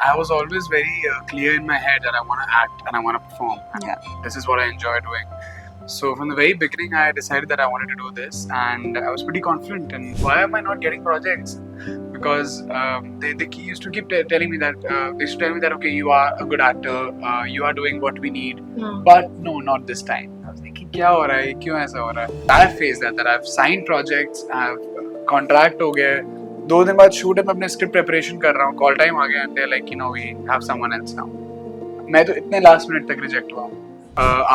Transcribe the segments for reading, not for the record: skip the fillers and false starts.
I was always very clear in my head that I want to act and I want to perform. And this is what I enjoy doing. So from the very beginning, I decided that I wanted to do this, and I was pretty confident. And why am I not getting projects? Because they used to keep telling me that they used to tell me that okay, you are a good actor, you are doing what we need, but no, not this time. I was like, क्या हो रहा है? क्यों ऐसा हो रहा है? I have faced that I've signed projects, I've contract हो गया, 2 दिन बाद शूट है, मैं अपने स्क्रिप्ट प्रिपरेशन कर रहा हूँ, कॉल टाइम आ गया, and they're like, we have someone else now. मैं तो इतने लास्ट मिनट तक रिजेक्ट हुआ हूँ.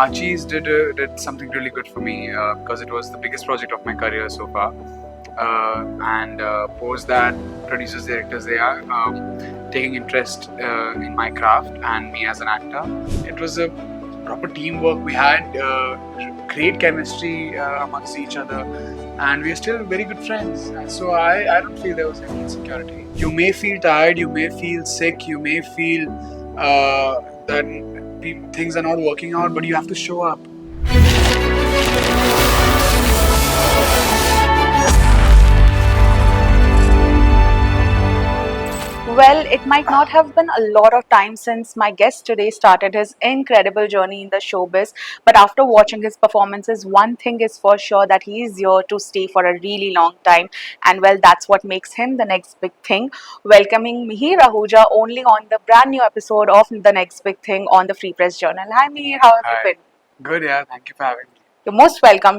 Archies did something really good for me because it was the biggest project of my career so far. And post that, producers, directors, they are taking interest in my craft and me as an actor. It was a proper teamwork. We had great chemistry amongst each other, and we are still very good friends. So I don't feel there was any insecurity. You may feel tired, you may feel sick, you may feel that things are not working out, but you have to show up. Well, it might not have been a lot of time since my guest today started his incredible journey in the showbiz, but after watching his performances, one thing is for sure, that he is here to stay for a really long time, and well, that's what makes him the next big thing. Welcoming Mihir Ahuja only on the brand new episode of The Next Big Thing on the Free Press Journal. Hi Mihir, how have you been? Good, yeah, thank you for having me. You're most welcome.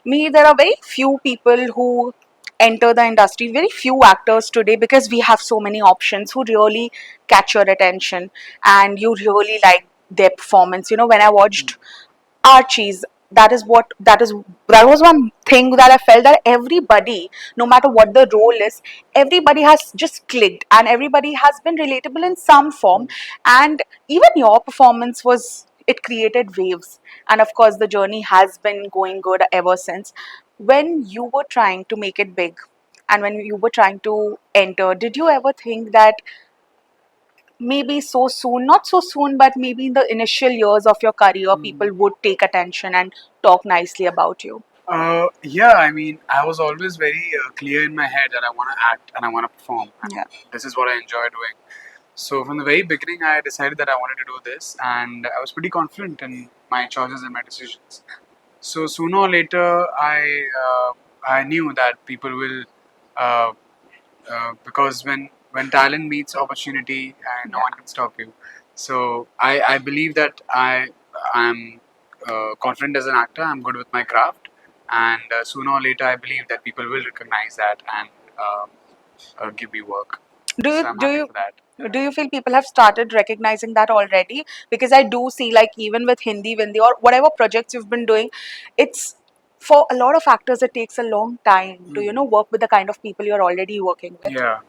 Mihir, there are very few people who enter the industry, very few actors today, because we have so many options who really catch your attention and you really like their performance. When I watched Archies, that was one thing that I felt, that everybody, no matter what the role is, everybody has just clicked and everybody has been relatable in some form. And even your performance it created waves, and of course the journey has been going good ever since. When you were trying to make it big and when you were trying to enter, did you ever think that maybe so soon, not so soon, but maybe in the initial years of your career, people would take attention and talk nicely about you? Yeah, I mean, I was always very clear in my head that I want to act and I want to perform. And this is what I enjoy doing. So from the very beginning, I decided that I wanted to do this, and I was pretty confident in my choices and my decisions. So sooner or later, I knew that people will, because when talent meets opportunity, no one can stop you. So I believe that I'm confident as an actor. I'm good with my craft, and sooner or later, I believe that people will recognize that and give me work. Do you So I'm do happy you for that. do you feel people have started recognizing that already? Because I do see, like, even with Hindi or whatever projects you've been doing, it's for a lot of actors it takes a long time to work with the kind of people you're already working with. Yeah.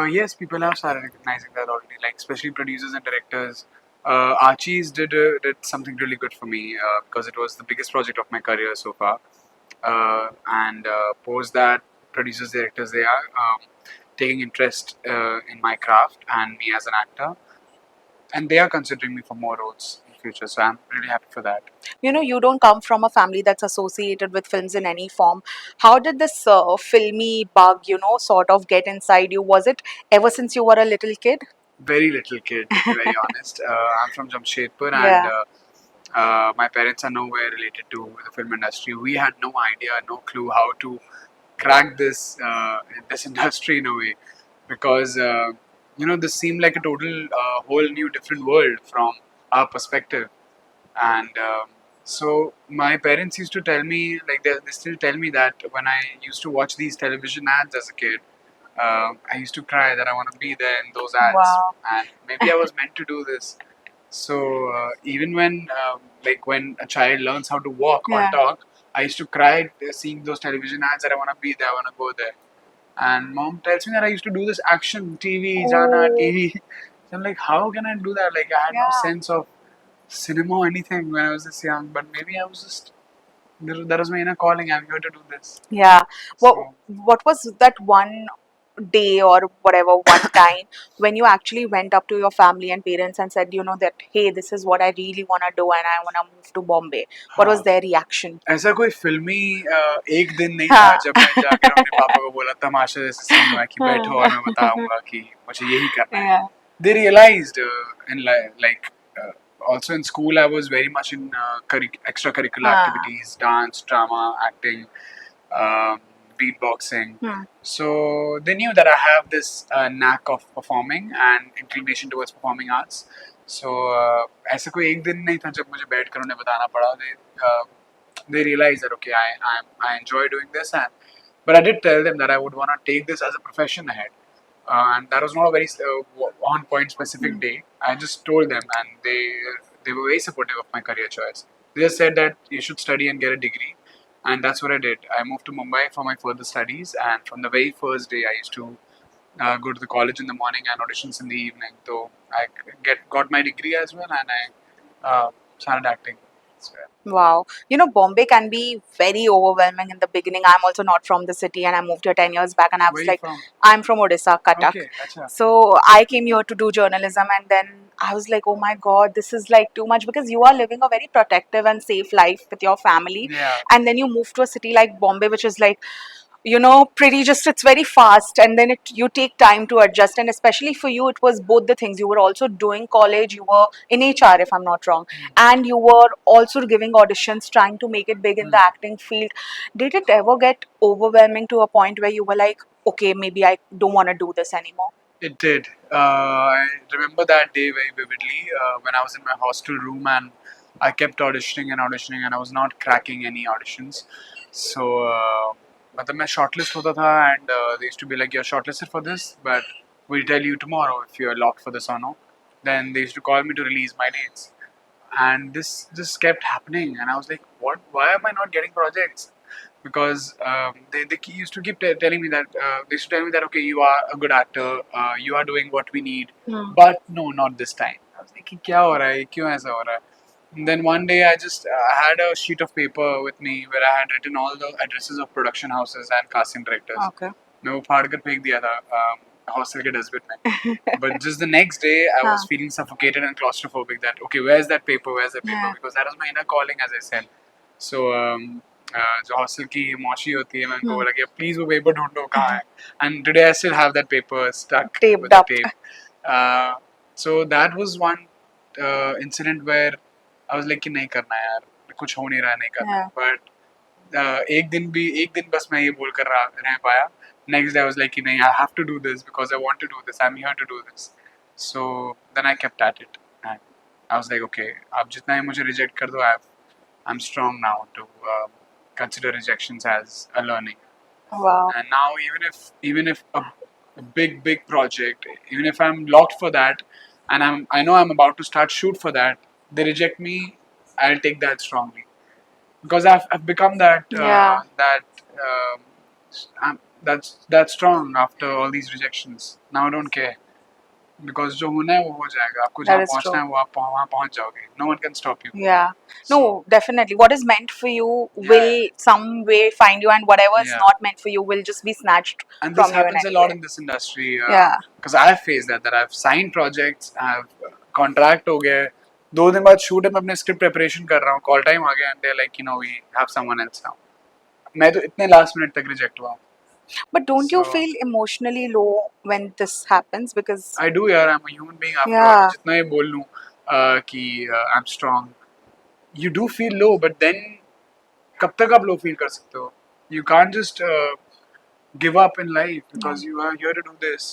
Yes, people have started recognizing that already, like especially producers and directors. Archies did something really good for me because it was the biggest project of my career so far. And post that, producers, directors, they are taking interest in my craft and me as an actor, and they are considering me for more roles in future. So I'm really happy for that. You don't come from a family that's associated with films in any form. How did this filmy bug, sort of get inside you? Was it ever since you were a little kid? Very little kid, to be very honest. I'm from Jamshedpur, Yeah. and my parents are nowhere related to the film industry. We had no idea, no clue how to crack this industry in a way, because this seemed like a total whole new different world from our perspective. And so my parents used to tell me, like they still tell me, that when I used to watch these television ads as a kid, I used to cry that I want to be there in those ads. Wow. And maybe I was meant to do this. So even when a child learns how to walk or Yeah. talk, I used to cry seeing those television ads that I want to be there, I want to go there. And mom tells me that I used to do this action TV, Jana Oh. TV. So I'm like, how can I do that? Like I had no Yeah. sense of cinema or anything when I was this young, but maybe I was just, that was my inner calling. I'm here to do this. Yeah. So, What was that one day or whatever, one time when you actually went up to your family and parents and said, that, hey, this is what I really want to do and I want to move to Bombay? What was their reaction? ऐसा कोई फिल्मी एक दिन नहीं था जब मैं जाकर अपने पापा को बोला तमाशा जैसे सीन हुआ कि बैठो और मैं बताऊंगा कि मुझे यही करना है. Yeah. they realized also in school I was very much in extracurricular activities, dance, drama, acting, um, beatboxing. So they knew that I have this knack of performing and inclination towards performing arts. So ऐसा कोई एक दिन नहीं था जब मुझे बैठकर उन्हें बताना पड़ा. They realized that okay, I enjoy doing this, but I did tell them that I would want to take this as a profession ahead. And that was not a very on point specific day. I just told them, and they were very supportive of my career choice. They just said that you should study and get a degree, and that's what I did. I moved to Mumbai for my further studies, and from the very first day, I used to go to the college in the morning and auditions in the evening. So I got my degree as well, and I started acting. So, yeah. Wow. You know, Bombay can be very overwhelming in the beginning. I'm also not from the city and I moved here 10 years back and I was Where like, you from? I'm from Odisha, Cuttack. Okay, acha. So I came here to do journalism and then I was like, oh my God, this is like too much because you are living a very protective and safe life with your family. Yeah. And then you move to a city like Bombay, which is like, you know, pretty just, it's very fast and then you take time to adjust. And especially for you, it was both the things. You were also doing college, you were in HR, if I'm not wrong, and you were also giving auditions, trying to make it big in the acting field. Did it ever get overwhelming to a point where you were like, okay, maybe I don't want to do this anymore? It did. I remember that day very vividly when I was in my hostel room and I kept auditioning and auditioning and I was not cracking any auditions. So, मतलब मैं shortlist होता था and they used to be like, you're shortlisted for this, but we'll tell you tomorrow if you're locked for this or no. Then they used to call me to release my dates. And this just kept happening and I was like, what? Why am I not getting projects? Because they used to keep telling me that they used to tell me that okay, you are a good actor, you are doing what we need, but no, not this time. I was like, क्या हो रहा है? क्यों ऐसा हो रहा है? And then one day I just had a sheet of paper with me where I had written all the addresses of production houses and casting directors. Okay. मैं वो फाड़ कर फेंक दिया था hostel के dustbin में. But just the next day I was feeling suffocated and claustrophobic that okay, where's that paper? Where's that paper? Because that was my inner calling, as I said. So जो hostel की मौसी होती है मैं उनको बोला कि प्लीज वो पेपर ढूंढो कहाँ है and today I still have that paper stuck with the tape so that was one incident where I was like कि नहीं करना है यार कुछ हो नहीं रहा नहीं करना बट एक दिन बस मैं ये बोल कर रह पाया next day I was like कि नहीं I have to do this because I want to do this I am here to do this so then I kept at it and I was like okay आप जितना ही मुझे reject कर दो I'm strong now to consider rejections as a learning. Wow. And now even if a big project, even if I'm locked for that, and I know I'm about to start shoot for that, they reject me, I'll take that strongly because I've become that that's strong after all these rejections. Now I don't care. Because जो होना है वो हो जाएगा आपको जहाँ पहुँचना है वो आप वहाँ पहुँच जाओगे no one can stop you no definitely what is meant for you will some way find you and whatever is not meant for you will just be snatched and from this happens a lot in this industry because I have faced that I've signed projects I have contract हो गया 2 दिन बाद shoot है मैं अपने script preparation कर रहा हूँ call time आ गया and they're like you know we have someone else now मैं तो इतने last minute तक reject हुआ हूँ. But don't you feel emotionally low when this happens? Because I do, yaar. I'm a human being after all. जितना ये बोल लूँ कि I'm strong, you do feel low, but then कब तक आप low feel कर सकते हो? You can't just give up in life because you are here to do this.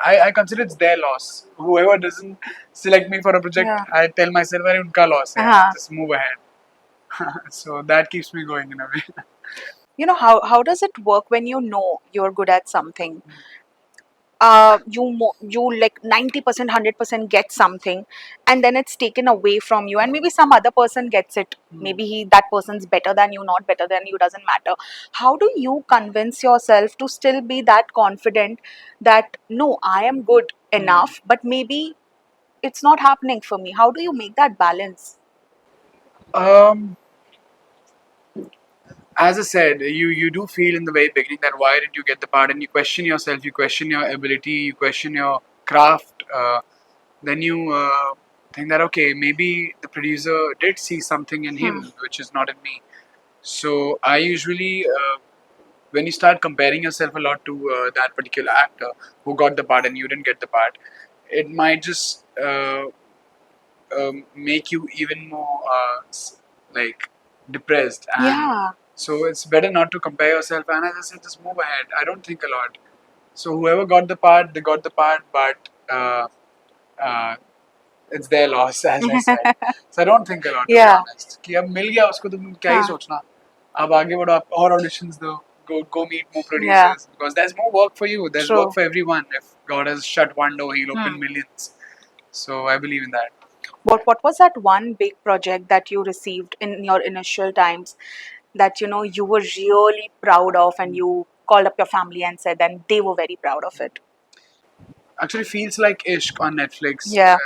I consider it's their loss. Whoever doesn't select me for a project, I tell myself, अरे उनका loss है. Just move ahead. So that keeps me going in a way. You know, how does it work when you know you're good at something? You like 90%, 100% get something, and then it's taken away from you, and maybe some other person gets it. Maybe that person's better than you, not better than you, doesn't matter. How do you convince yourself to still be that confident that no, I am good enough, but maybe it's not happening for me? How do you make that balance? As I said, you do feel in the very beginning that why did you get the part, and you question yourself, you question your ability, you question your craft. Then you think that okay, maybe the producer did see something in him which is not in me. So I usually, when you start comparing yourself a lot to that particular actor who got the part and you didn't get the part, it might just make you even more like depressed. And Yeah. so it's better not to compare yourself. And as I said, just move ahead. I don't think a lot. So whoever got the part, they got the part. But uh, it's their loss, as I said. So I don't think a lot, to be Yeah. honest. कि अब मिल गया उसको तो तुम क्या ही हाँ. सोचना. अब आगे बढ़ो, आप और auditions दो. Go meet more Yeah. producers, because there's more work for you. There's True. work for everyone. If God has shut one door, He'll open Hmm. millions. So I believe in that. What was that one big project that you received in your initial times that you were really proud of, and you called up your family and said, and they were very proud of it? Actually, feels like Ishq on Netflix. Yeah.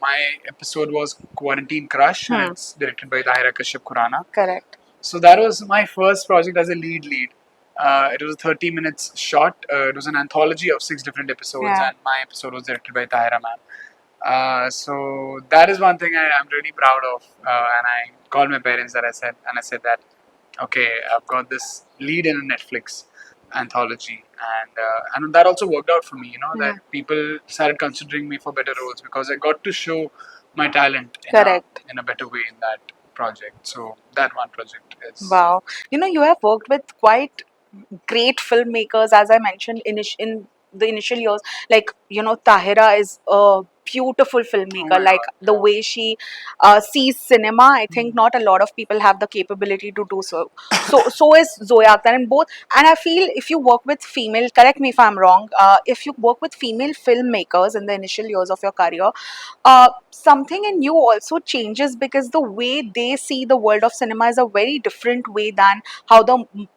My episode was Quarantine Crush, and it's directed by Tahira Kashyap Khurana. Correct. So that was my first project as a lead. It was a 30 minutes short. It was an anthology of 6 different episodes, Yeah. and my episode was directed by Tahira ma'am. So that is one thing I'm really proud of. And I called my parents and I said that, okay, I've got this lead in a Netflix anthology, and that also worked out for me. That people started considering me for better roles because I got to show my talent Correct. in a better way in that project. So that one project is. Wow. You have worked with quite great filmmakers, as I mentioned in the initial years. Like, Tahira is a beautiful filmmaker. my Like, God, the yeah. way she sees cinema, I think not a lot of people have the capability to do so. So is Zoya Akhtar, and both. And I feel if you work with female, correct me if I'm wrong, if you work with female filmmakers in the initial years of your career, something in you also changes, because the way they see the world of cinema is a very different way than how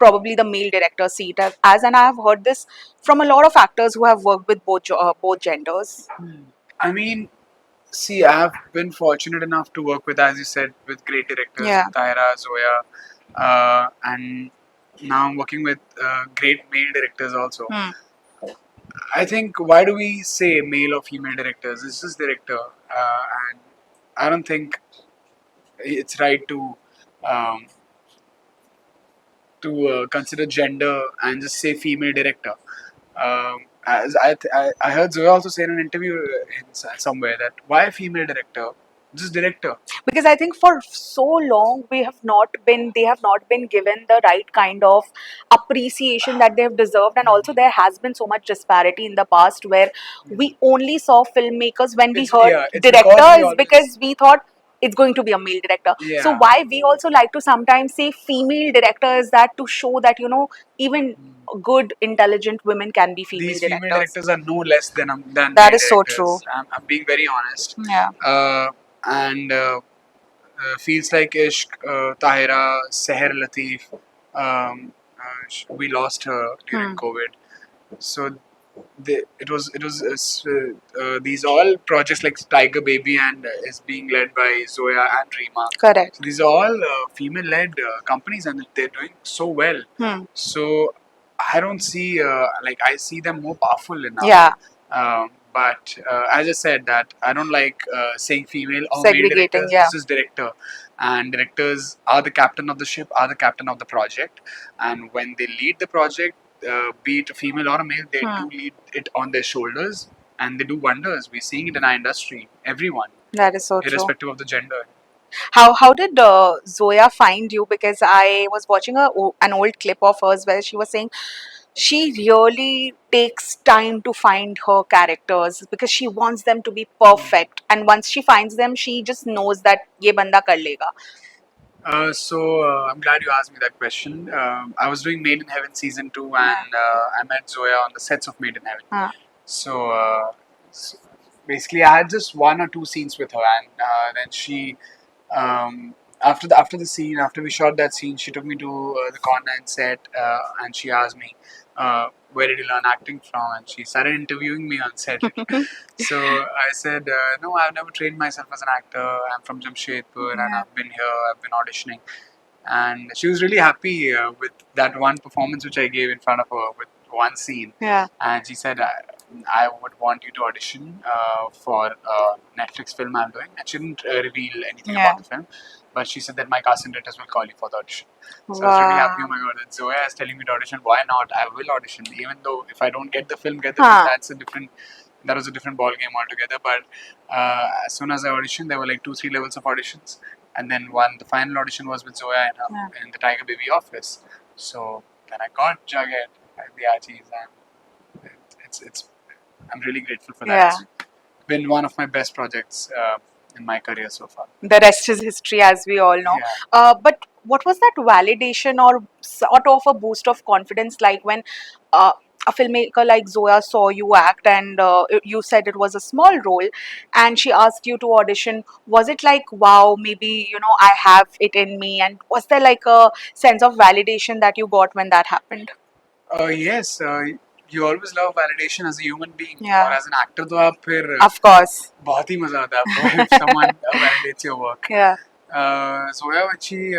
probably the male directors see it as. And I have heard this from a lot of actors who have worked with both genders. I mean, see, I have been fortunate enough to work with, as you said, with great directors, Yeah. with Tahira, Zoya, and now I'm working with great male directors also. I think, why do we say male or female directors? It's just director, and I don't think it's right um, to consider gender and just say female director. As I heard Zoya also say in an interview somewhere that, why female director? Just director. Because I think for so long they have not been given the right kind of appreciation that they have deserved. And also there has been so much disparity in the past, where we only saw filmmakers when we heard It's director, because we is always. because we thought it's going to be a male director. So Yeah. why we also like to sometimes say female director is that to show that even good intelligent women can be female These directors. female directors are no less than That male is so directors. true. I'm being very honest. Yeah. And feels like Ishq, Tahira, Seher Latif. We lost her during COVID. So these all projects like Tiger Baby and is being led by Zoya and Reema. Correct. So these are all female-led companies, and they're doing so well. So I don't see I see them more powerful enough. Yeah. But as I said, that I don't like saying female or male Segregating, directors. yeah. This is director, and directors are the captain of the ship, are the captain of the project, and when they lead the project, be it a female or a male, they do lead it on their shoulders, and they do wonders. We're seeing it in our industry. Everyone, That is so true. irrespective of the gender. How did Zoya find you? Because I was watching an old clip of hers where she was saying she really takes time to find her characters, because she wants them to be perfect, and once she finds them, she just knows that ye banda kar lega. I'm glad you asked me that question. I was doing Made in Heaven season 2, and I met Zoya on the sets of Made in Heaven. So basically, I had just 1 or 2 scenes with her, and then she, after the scene, after we shot that scene, she took me to the Con9 set, and she asked me, where did you learn acting from? And she started interviewing me on set. So I said, no, I've never trained myself as an actor. I'm from Jamshedpur, and I've been here, I've been auditioning. And she was really happy with that one performance which I gave in front of her with one scene. Yeah. And she said, I would want you to audition for a Netflix film I'm doing. And she didn't reveal anything about the film, but she said that my casting directors will call you for the audition. So I was really happy. Oh my god, that Zoya is telling me to audition. Why not? I will audition, even though if I don't get the film, that's a different that was a different ball game altogether. But as soon as I auditioned, there were like 2-3 levels of auditions, and then the final audition was with Zoya in the Tiger Baby office. So then I got Jughead at the Archies, and it's I'm really grateful for that. Yeah. It's been one of my best projects in my career so far. The rest is history, as we all know. Yeah. But what was that validation or sort of a boost of confidence like when a filmmaker like Zoya saw you act and you said it was a small role and she asked you to audition? Was it like, wow, maybe, I have it in me? And was there like a sense of validation that you got when that happened? Yes. You always love validation as a human being. Yeah. और as an actor तो आप फिर Of course. बहुत ही मजा आता है आपको if someone validates your work. Yeah. Zoya Vachi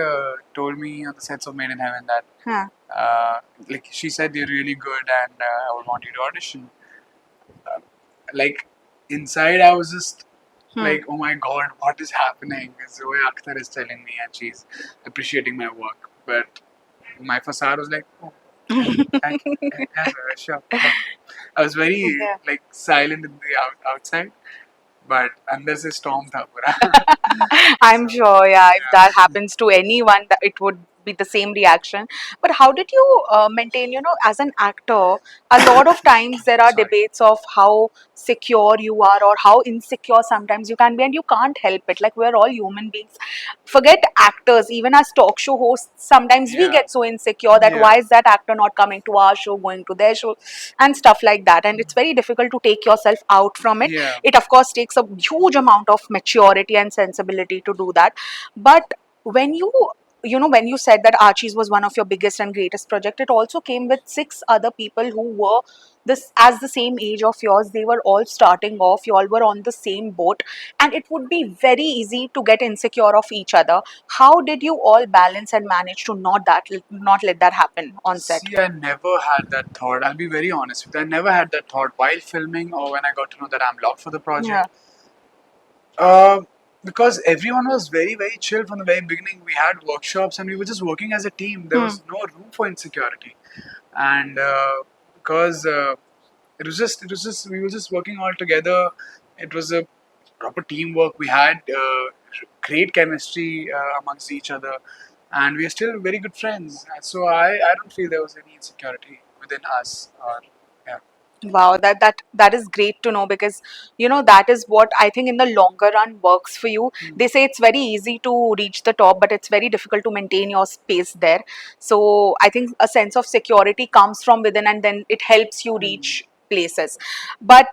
told me on the sets of Made in Heaven that like she said you're really good and I would want you to audition. Like inside I was just like, oh my god, what is happening? Zoya Akhtar is telling me and she's appreciating my work. But my facade was like, oh, sure. I was very like silent in the outside, but under the storm tha pura. I'm sure, yeah, if that happens to anyone, that it would be the same reaction. But how did you maintain, as an actor, a lot of times there are Sorry. debates of how secure you are or how insecure sometimes you can be, and you can't help it. Like, we're all human beings. Forget actors, even as talk show hosts, sometimes we Yeah. get so insecure that Yeah. why is that actor not coming to our show, going to their show, and stuff like that. And it's very difficult to take yourself out from it. Yeah. It, of course, takes a huge amount of maturity and sensibility to do that. But when when you said that Archies was one of your biggest and greatest project, it also came with 6 other people who were this as the same age of yours. They were all starting off. You all were on the same boat, and it would be very easy to get insecure of each other. How did you all balance and manage to not let that happen on set? See, I never had that thought. I'll be very honest with you. I never had that thought while filming or when I got to know that I'm locked for the project. Because everyone was very, very chill from the very beginning. We had workshops and we were just working as a team. There was no room for insecurity, and because it was just we were just working all together. It was a proper teamwork. We had great chemistry amongst each other, and we are still very good friends. So I don't feel there was any insecurity within us. Or yeah. Wow, that is great to know, because that is what I think in the longer run works for you. They say it's very easy to reach the top, but it's very difficult to maintain your space there. So I think a sense of security comes from within, and then it helps you reach places. But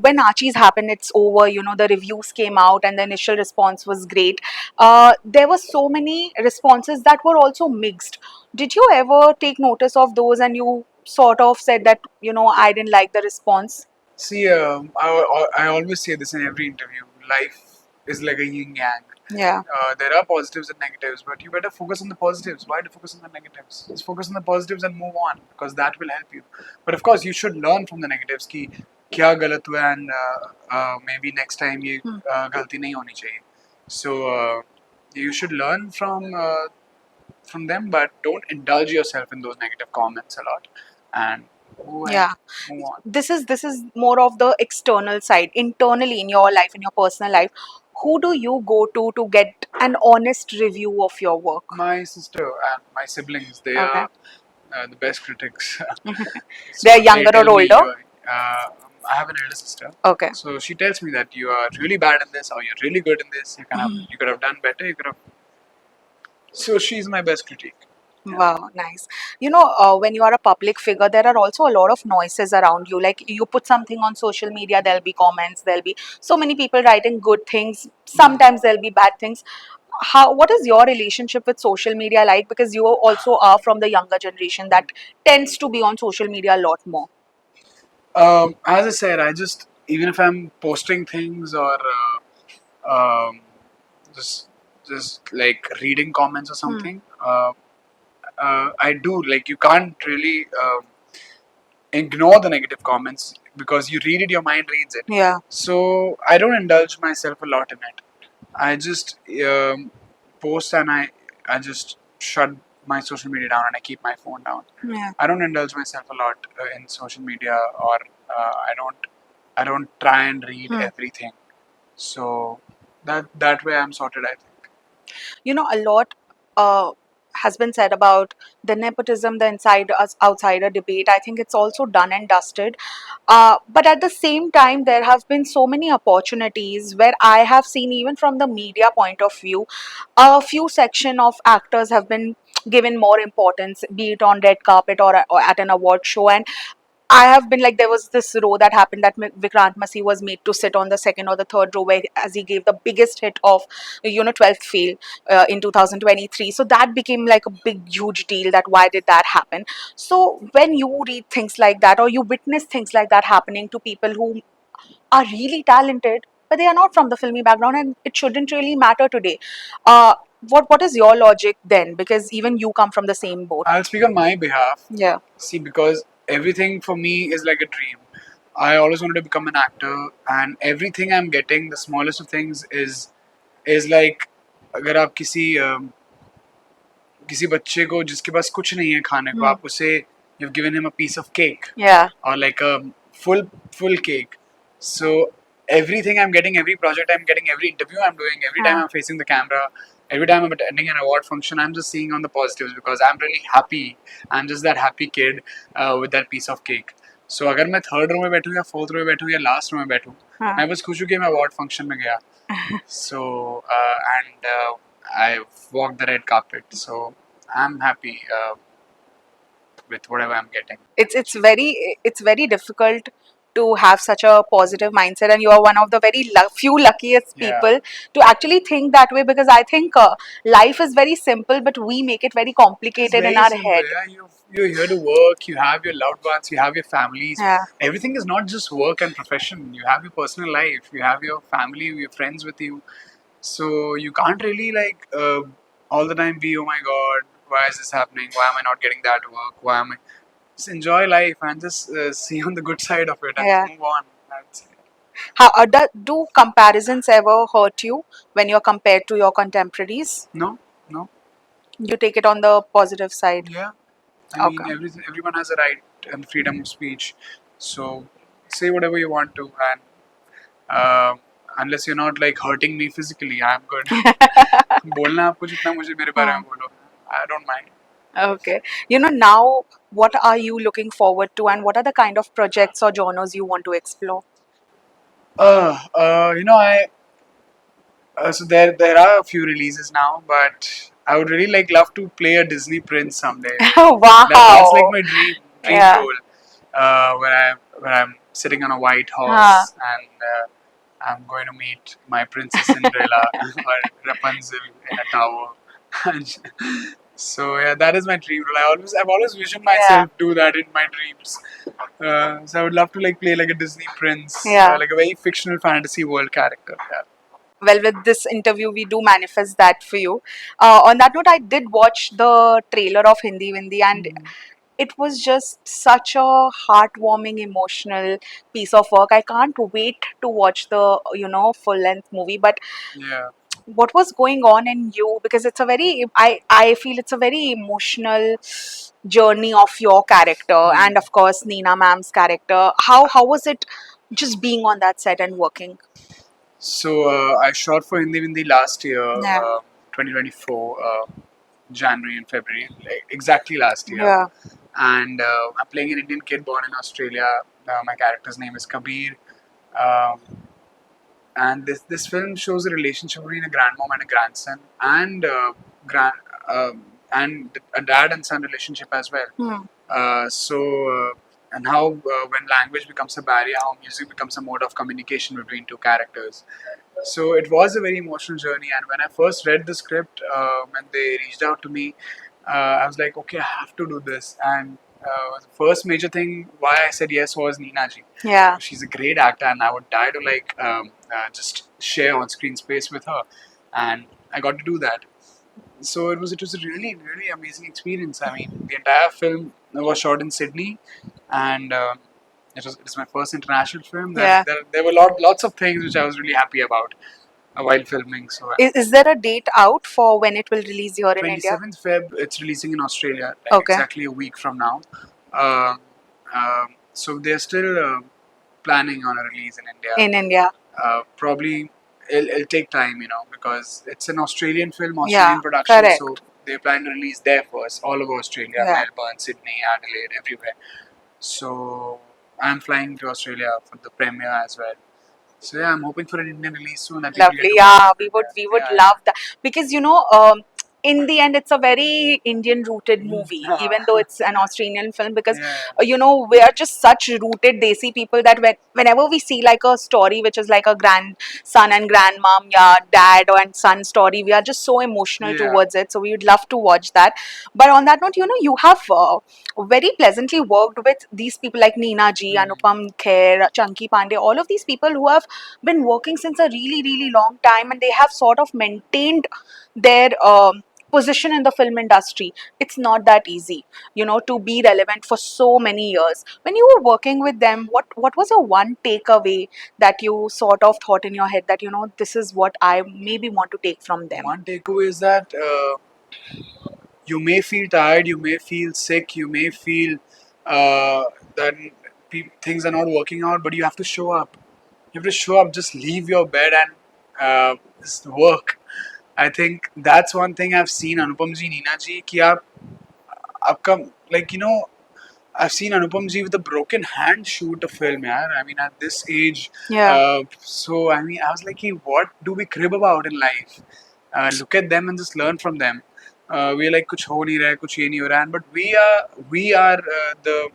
when Archies happened, it's over. The reviews came out, and the initial response was great. There were so many responses that were also mixed. Did you ever take notice of those, and you sort of said that I didn't like the response? See, I always say this in every interview. Life is like a yin yang. Yeah. There are positives and negatives, but you better focus on the positives. Why to focus on the negatives? Just focus on the positives and move on, because that will help you. But of course, you should learn from the negatives. कि क्या गलत हुआ and maybe next time ये गलती नहीं होनी चाहिए. So you should learn from them, but don't indulge yourself in those negative comments a lot. And move on. This is more of the external side. Internally, in your life, in your personal life, who do you go to get an honest review of your work? My sister and my siblings, they are the best critics. They're younger or older? I have an elder sister. Okay. So she tells me that you are really bad in this, or you're really good in this. You could have done better. You could have. So she's my best critique. Wow, nice. When you are a public figure, there are also a lot of noises around you. Like, you put something on social media, there'll be comments, there'll be so many people writing good things. Sometimes there'll be bad things. What is your relationship with social media like? Because you also are from the younger generation that tends to be on social media a lot more. As I said, I just, even if I'm posting things or just like reading comments or something, I do, like, you can't really ignore the negative comments, because you read it, your mind reads it. Yeah. So I don't indulge myself a lot in it. I just post and I just shut my social media down and I keep my phone down. Yeah. I don't indulge myself a lot in social media, or I don't I don't try and read everything. So that way I'm sorted, I think. You know, a lot has been said about the nepotism, the inside us outsider debate. I think it's also done and dusted. But at the same time, there have been so many opportunities where I have seen, even from the media point of view, a few section of actors have been given more importance, be it on red carpet or at an award show. And I have been like, there was this row that happened that Vikrant Massey was made to sit on the second or the third row, where as he gave the biggest hit of 12th fail in 2023. So that became like a big huge deal, that why did that happen. So when you read things like that, or you witness things like that happening to people who are really talented, but they are not from the filmy background, and it shouldn't really matter today. uh, what is your logic then, because even you come from the same boat? I'll speak on my behalf. Yeah. See, because everything for me is like a dream. I always wanted to become an actor, and everything I'm getting, the smallest of things, is like, अगर आप किसी बच्चे को जिसके पास कुछ नहीं है खाने को, आप उसे you've given him a piece of cake, or like a full cake. So everything I'm getting, every project I'm getting, every interview I'm doing, every time I'm facing the camera, every time I'm attending an award function, I'm just seeing on the positives, because I'm really happy. I'm just that happy kid with that piece of cake. So अगर मैं third row में बैठूँ या fourth row में बैठूँ या last row में बैठूँ, मैं बस खुश हूँ कि मैं अवार्ड फंक्शन में गया. So and I walked the red carpet. So I'm happy with whatever I'm getting. It's very difficult to have such a positive mindset, and you are one of the very few luckiest people to actually think that way, because I think life is very simple, but we make it very complicated in our head. Yeah, you're here to work, you have your loved ones, you have your families. Yeah. Everything is not just work and profession. You have your personal life, you have your family, your friends with you. So you can't really like all the time be, oh my god, why is this happening? Why am I not getting that work? Why am I? Just enjoy life and just see on the good side of it and Yeah. move on. That's it. How do comparisons ever hurt you when you're compared to your contemporaries? No, no. You take it on the positive side. Yeah. I mean, Okay. everyone has a right and freedom of speech. So say whatever you want to, and unless you're not like hurting me physically, I'm good. बोलना आपको जितना मुझे मेरे बारे में बोलो. I don't mind. Okay. You know, now what are you looking forward to, and what are the kind of projects or genres you want to explore? You know, so there are a few releases now, but I would really love to play a Disney prince someday. Wow. That's like my dream Yeah. role. Where I'm sitting on a white horse and I'm going to meet my Princess Cinderella or Rapunzel in a tower. So yeah, that is my dream role. I've always visioned myself do that in my dreams. So I would love to play like a Disney prince, like a very fictional fantasy world character. Yeah. Well, with this interview, we do manifest that for you. On that note, I did watch the trailer of Hindi Vindi, and it was just such a heartwarming, emotional piece of work. I can't wait to watch the full length movie. But Yeah. what was going on in you? Because it's a very, I feel it's a very emotional journey of your character, and of course Nina ma'am's character. How was it just being on that set and working? So I shot for Hindi Vindi last year, Yeah. 2024, January and February, like exactly last year. Yeah. And I'm playing an Indian kid born in Australia. My character's name is Kabir. Um, and this film shows a relationship between a grandmom and a grandson, and and a dad and son relationship as well. And how when language becomes a barrier, how music becomes a mode of communication between two characters. So it was a very emotional journey, and when I first read the script, when they reached out to me, I was like, okay, I have to do this. And the first major thing why I said yes was Neena ji. Yeah. She's a great actor, and I would die to just share on-screen space with her, and I got to do that. So it was a really really amazing experience. I mean, the entire film was shot in Sydney, and it's my first international film. There were lots of things which I was really happy about while filming. So Is there a date out for when it will release here in India? 27th Feb. It's releasing in Australia. Okay. Exactly a week from now. So they're still planning on a release in India. In India. Probably it'll take time, because it's an Australian film, Yeah, Australian production, correct. so they plan to release there first, all over Australia, Yeah. Melbourne, Sydney, Adelaide, everywhere. So I'm flying to Australia for the premiere as well. So yeah, I'm hoping for an Indian release soon. That people get Lovely. to Yeah, watch we it. would Yeah. love that because in the end it's a very Indian rooted movie, even though it's an Australian film. Because Yeah. we are just such rooted Desi people that whenever we see like a story which is like a grandson and grandmom, yeah, dad and son story, we are just so emotional Yeah. towards it. So we would love to watch that. But on that note, you have very pleasantly worked with these people like Neena Ji, Anupam Kher, Chunky Pandey, all of these people who have been working since a really, really long time, and they have sort of maintained their position in the film industry. It's not that easy, to be relevant for so many years. When you were working with them, what was your one takeaway that you sort of thought in your head that, this is what I maybe want to take from them? One takeaway is that you may feel tired, you may feel sick, you may feel that things are not working out, but you have to show up. You have to show up, just leave your bed and just work. I think that's one thing I've seen Anupam ji, Neena ji, ki aapka, I've seen Anupam ji with a broken hand shoot a film, yaar. I mean, at this age. Yeah. So, I mean, I was like, hey, what do we crib about in life? Look at them and just learn from them. We're like, kuch ho nahi raha hai, kuch ye nahi ho raha hai. But we are the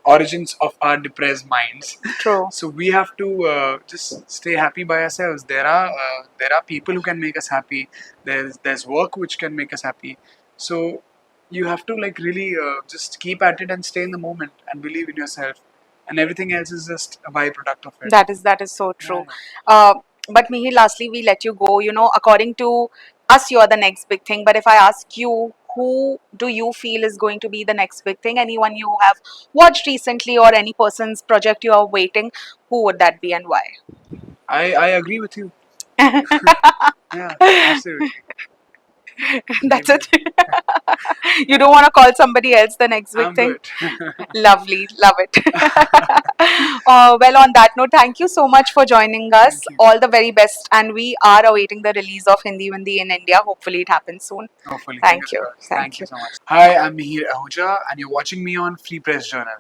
origins of our depressed minds. True. So we have to just stay happy by ourselves. There are people who can make us happy. There's work which can make us happy. So you have to like really just keep at it and stay in the moment and believe in yourself. And everything else is just a byproduct of it. That is so true. But Mihir, lastly, we let you go. According to us, you're the next big thing. But if I ask you, who do you feel is going to be the next big thing? Anyone you have watched recently, or any person's project you are waiting? Who would that be and why? I agree with you. Yeah, absolutely. That's it. You don't want to call somebody else the next big I'm thing? good. Lovely, love it. Well, on that note, thank you so much for joining us. Thank you. All the very best, and we are awaiting the release of Hindi Vindi in India. Hopefully, it happens soon. Hopefully. Thank Fingers you. crossed. Thank Thank you you. so much. Hi, I'm Mihir Ahuja, and you're watching me on Free Press Journal.